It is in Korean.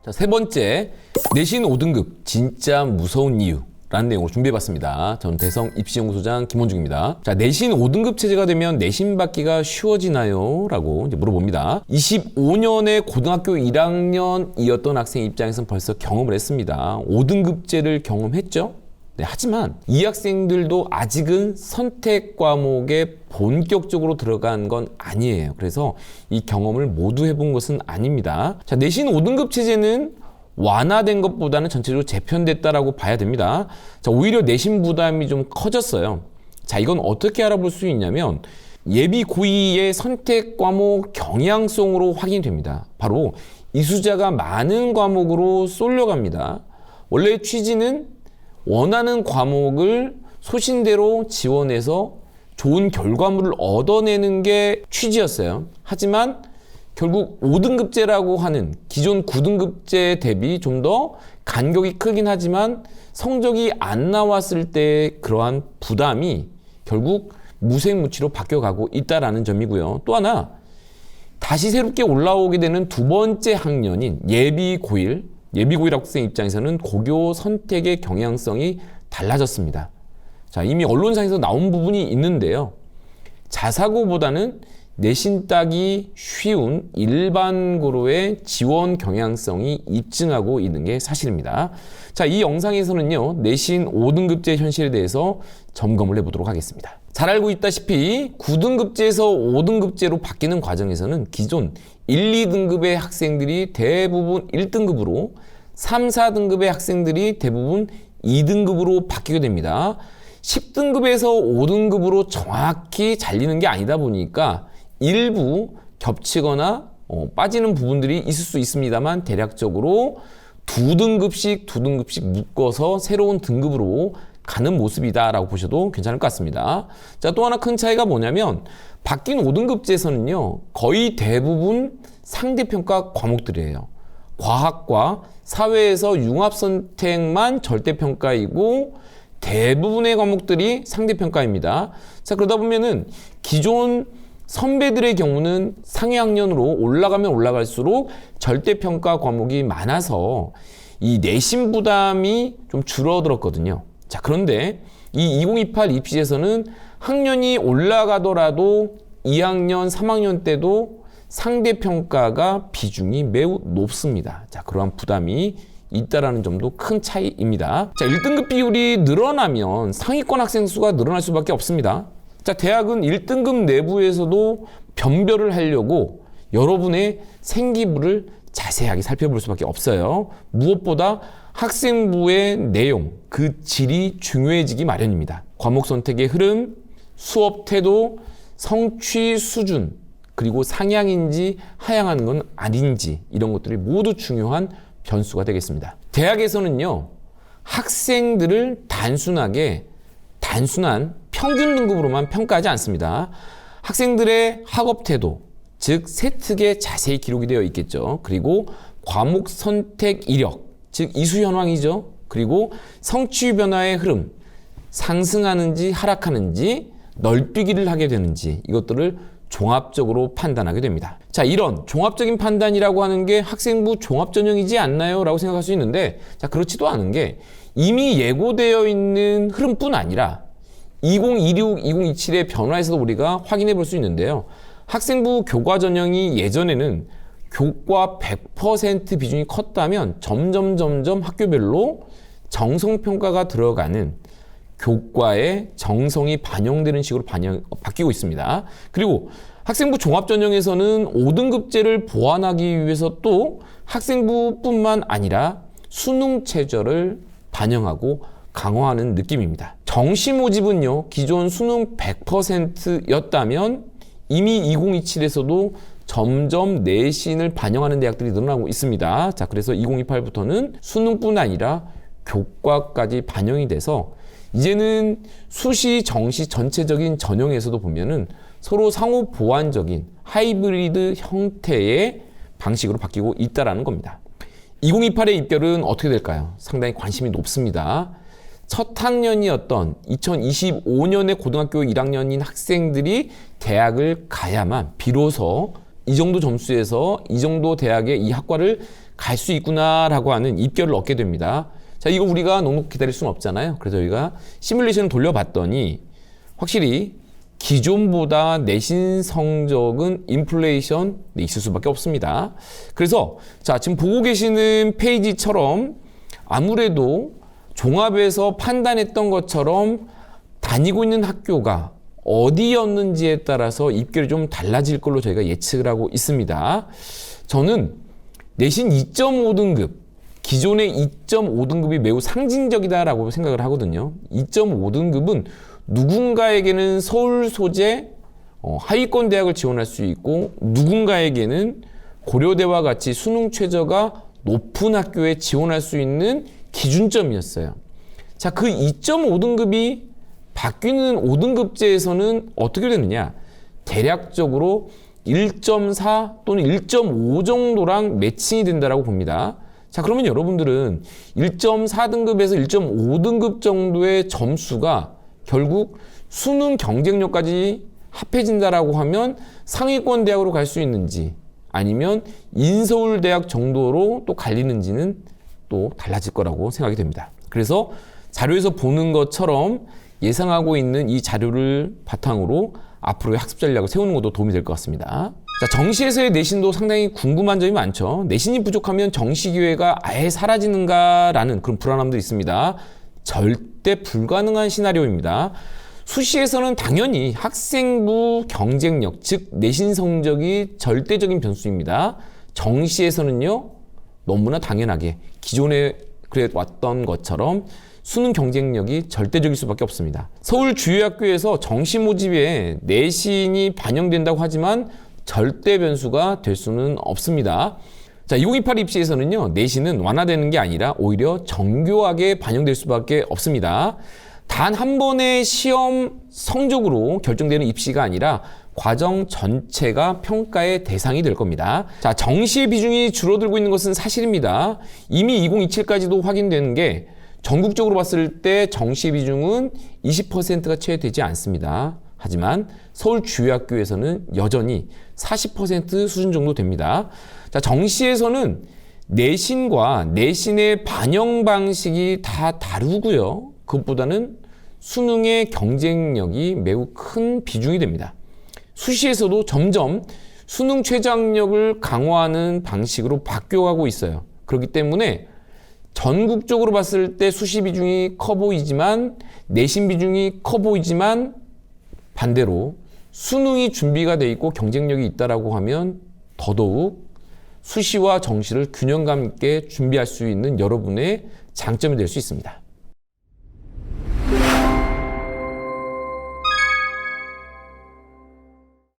자, 세 번째, 내신 5등급 진짜 무서운 이유 라는 내용으로 준비해봤습니다. 저는 대성 입시연구소장 김원중입니다. 자, 내신 5등급 체제가 되면 내신 받기가 쉬워지나요? 라고 이제 물어봅니다. 25년에 고등학교 1학년이었던 학생 입장에서는 벌써 경험을 했습니다. 5등급제를 경험했죠? 네, 하지만 이 학생들도 아직은 선택 과목에 본격적으로 들어간 건 아니에요. 그래서 이 경험을 모두 해본 것은 아닙니다. 자, 내신 5등급 체제는 완화된 것보다는 전체적으로 재편됐다라고 봐야 됩니다. 자, 오히려 내신 부담이 좀 커졌어요. 자, 이건 어떻게 알아볼 수 있냐면 예비 고의의 선택 과목 경향성으로 확인이 됩니다. 바로 이수자가 많은 과목으로 쏠려갑니다. 원래 취지는 원하는 과목을 소신대로 지원해서 좋은 결과물을 얻어내는 게 취지였어요. 하지만 결국 5등급제라고 하는 기존 9등급제 대비 좀 더 간격이 크긴 하지만 성적이 안 나왔을 때 그러한 부담이 결국 무색무취로 바뀌어가고 있다는 점이고요. 또 하나, 다시 새롭게 올라오게 되는 두 번째 학년인 예비 고일 학생 입장에서는 고교 선택의 경향성이 달라졌습니다. 자, 이미 언론상에서 나온 부분이 있는데요. 자사고보다는 내신 따기 쉬운 일반고로의 지원 경향성이 입증하고 있는 게 사실입니다. 자, 이 영상에서는요, 내신 5등급제 현실에 대해서 점검을 해보도록 하겠습니다. 잘 알고 있다시피 9등급제에서 5등급제로 바뀌는 과정에서는 기존 1, 2등급의 학생들이 대부분 1등급으로 3, 4등급의 학생들이 대부분 2등급으로 바뀌게 됩니다. 10등급에서 5등급으로 정확히 잘리는 게 아니다 보니까 일부 겹치거나 빠지는 부분들이 있을 수 있습니다만 대략적으로 2등급씩 묶어서 새로운 등급으로 가는 모습이다라고 보셔도 괜찮을 것 같습니다. 자, 또 하나 큰 차이가 뭐냐면 바뀐 5등급제에서는요, 거의 대부분 상대평가 과목들이에요. 과학과 사회에서 융합선택만 절대평가이고 대부분의 과목들이 상대평가입니다. 자, 그러다 보면은 기존 선배들의 경우는 상위 학년으로 올라가면 올라갈수록 절대평가 과목이 많아서 이 내신 부담이 좀 줄어들었거든요. 자, 그런데 이 2028 입시에서는 학년이 올라가더라도 2학년, 3학년 때도 상대평가가 비중이 매우 높습니다. 자, 그러한 부담이 있다라는 점도 큰 차이입니다. 자, 1등급 비율이 늘어나면 상위권 학생 수가 늘어날 수밖에 없습니다. 자, 대학은 1등급 내부에서도 변별을 하려고 여러분의 생기부를 자세하게 살펴볼 수밖에 없어요. 무엇보다 학생부의 내용, 그 질이 중요해지기 마련입니다. 과목 선택의 흐름, 수업 태도, 성취 수준, 그리고 상향인지 하향하는 건 아닌지 이런 것들이 모두 중요한 변수가 되겠습니다. 대학에서는요, 학생들을 단순한 평균 등급으로만 평가하지 않습니다. 학생들의 학업 태도, 즉 세특에 자세히 기록이 되어 있겠죠. 그리고 과목 선택 이력, 즉 이수 현황이죠. 그리고 성취 변화의 흐름, 상승하는지 하락하는지 널뛰기를 하게 되는지 이것들을 종합적으로 판단하게 됩니다. 자, 이런 종합적인 판단이라고 하는 게 학생부 종합전형이지 않나요? 라고 생각할 수 있는데, 자, 그렇지도 않은 게 이미 예고되어 있는 흐름뿐 아니라 2026, 2027의 변화에서도 우리가 확인해 볼 수 있는데요. 학생부 교과 전형이 예전에는 교과 100% 비중이 컸다면 점점 학교별로 정성평가가 들어가는 교과의 정성이 반영되는 식으로 바뀌고 있습니다. 그리고 학생부 종합전형에서는 5등급제를 보완하기 위해서 또 학생부뿐만 아니라 수능 최저를 반영하고 강화하는 느낌입니다. 정시 모집은요, 기존 수능 100%였다면 이미 2027에서도 점점 내신을 반영하는 대학들이 늘어나고 있습니다. 자, 그래서 2028부터는 수능뿐 아니라 교과까지 반영이 돼서 이제는 수시, 정시 전체적인 전형에서도 보면은 서로 상호 보완적인 하이브리드 형태의 방식으로 바뀌고 있다는 겁니다. 2028의 입결은 어떻게 될까요? 상당히 관심이 높습니다. 첫 학년이었던 2025년에 고등학교 1학년인 학생들이 대학을 가야만 비로소 이 정도 점수에서 이 정도 대학의 이 학과를 갈 수 있구나라고 하는 입결을 얻게 됩니다. 자, 이거 우리가 넉넉히 기다릴 수는 없잖아요. 그래서 저희가 시뮬레이션을 돌려봤더니 확실히 기존보다 내신 성적은 인플레이션이 있을 수밖에 없습니다. 그래서 자, 지금 보고 계시는 페이지처럼 아무래도 종합에서 판단했던 것처럼 다니고 있는 학교가 어디였는지에 따라서 입결이 좀 달라질 걸로 저희가 예측을 하고 있습니다. 저는 내신 2.5등급, 기존의 2.5등급이 매우 상징적이다라고 생각을 하거든요. 2.5등급은 누군가에게는 서울 소재 하위권 대학을 지원할 수 있고 누군가에게는 고려대와 같이 수능 최저가 높은 학교에 지원할 수 있는 기준점이었어요. 자, 그 2.5등급이 바뀌는 5등급제에서는 어떻게 되느냐? 대략적으로 1.4 또는 1.5 정도랑 매칭이 된다라고 봅니다. 자, 그러면 여러분들은 1.4등급에서 1.5등급 정도의 점수가 결국 수능 경쟁력까지 합해진다라고 하면 상위권 대학으로 갈 수 있는지 아니면 인서울 대학 정도로 또 갈리는지는 또 달라질 거라고 생각이 됩니다. 그래서 자료에서 보는 것처럼 예상하고 있는 이 자료를 바탕으로 앞으로의 학습 전략을 세우는 것도 도움이 될 것 같습니다. 자, 정시에서의 내신도 상당히 궁금한 점이 많죠. 내신이 부족하면 정시 기회가 아예 사라지는가라는 그런 불안함도 있습니다. 절대 불가능한 시나리오입니다. 수시에서는 당연히 학생부 경쟁력, 즉 내신 성적이 절대적인 변수입니다. 정시에서는요, 너무나 당연하게 기존에 그래 왔던 것처럼 수능 경쟁력이 절대적일 수밖에 없습니다. 서울 주요 학교에서 정시 모집에 내신이 반영된다고 하지만 절대 변수가 될 수는 없습니다. 자, 2028 입시에서는요, 내신은 완화되는 게 아니라 오히려 정교하게 반영될 수밖에 없습니다. 단 한 번의 시험 성적으로 결정되는 입시가 아니라 과정 전체가 평가의 대상이 될 겁니다. 자, 정시의 비중이 줄어들고 있는 것은 사실입니다. 이미 2027까지도 확인되는 게 전국적으로 봤을 때 정시 비중은 20%가 채 되지 않습니다. 하지만 서울 주요 학교에서는 여전히 40% 수준 정도 됩니다. 자, 정시에서는 내신과 내신의 반영 방식이 다 다르고요. 그것보다는 수능의 경쟁력이 매우 큰 비중이 됩니다. 수시에서도 점점 수능 최저학력을 강화하는 방식으로 바뀌어가고 있어요. 그렇기 때문에 전국적으로 봤을 때 수시 비중이 커 보이지만 내신 비중이 커 보이지만 반대로 수능이 준비가 돼 있고 경쟁력이 있다라고 하면 더더욱 수시와 정시를 균형감 있게 준비할 수 있는 여러분의 장점이 될 수 있습니다.